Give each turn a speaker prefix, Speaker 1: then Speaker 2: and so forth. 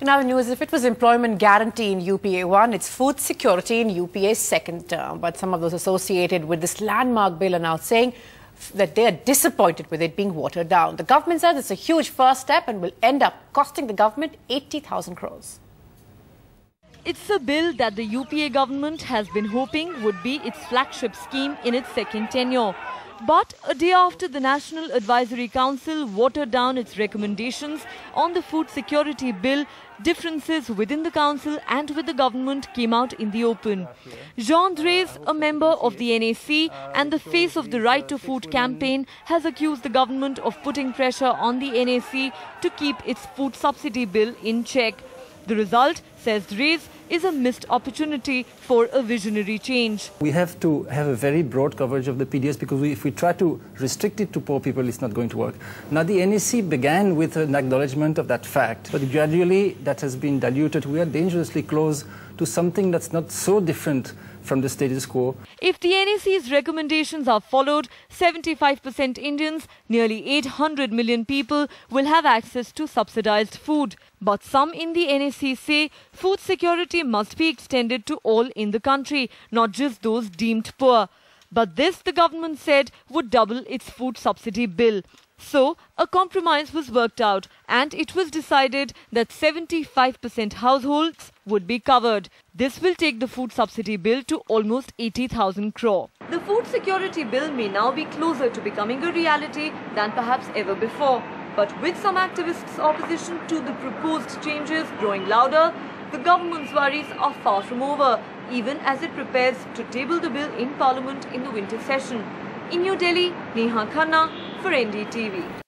Speaker 1: In other news, if it was employment guarantee in UPA 1, it's food security in UPA's second term. But some of those associated with this landmark bill are now saying that they are disappointed with it being watered down. The government says it's a huge first step and will end up costing the government 80,000 crores.
Speaker 2: It's a bill that the UPA government has been hoping would be its flagship scheme in its second tenure. But a day after the National Advisory Council watered down its recommendations on the food security bill, differences within the council and with the government came out in the open. Dreze, a member of the NAC and the face of the Right to Food campaign, has accused the government of putting pressure on the NAC to keep its food subsidy bill in check. The result, says Dreze, is a missed opportunity for a visionary change.
Speaker 3: We have to have a very broad coverage of the PDS because if we try to restrict it to poor people, it's not going to work. Now, the NAC began with an acknowledgement of that fact, but gradually that has been diluted. We are dangerously close to something that's not so different from the status quo.
Speaker 2: If the NAC's recommendations are followed, 75% Indians, nearly 800 million people, will have access to subsidized food. But some in the NAC say food security must be extended to all in the country, not just those deemed poor. But this, the government said, would double its food subsidy bill. So, a compromise was worked out and it was decided that 75% households would be covered. This will take the food subsidy bill to almost 80,000 crore. The food security bill may now be closer to becoming a reality than perhaps ever before. But with some activists' opposition to the proposed changes growing louder, the government's worries are far from over, even as it prepares to table the bill in Parliament in the winter session. In New Delhi, Neha Khanna for NDTV.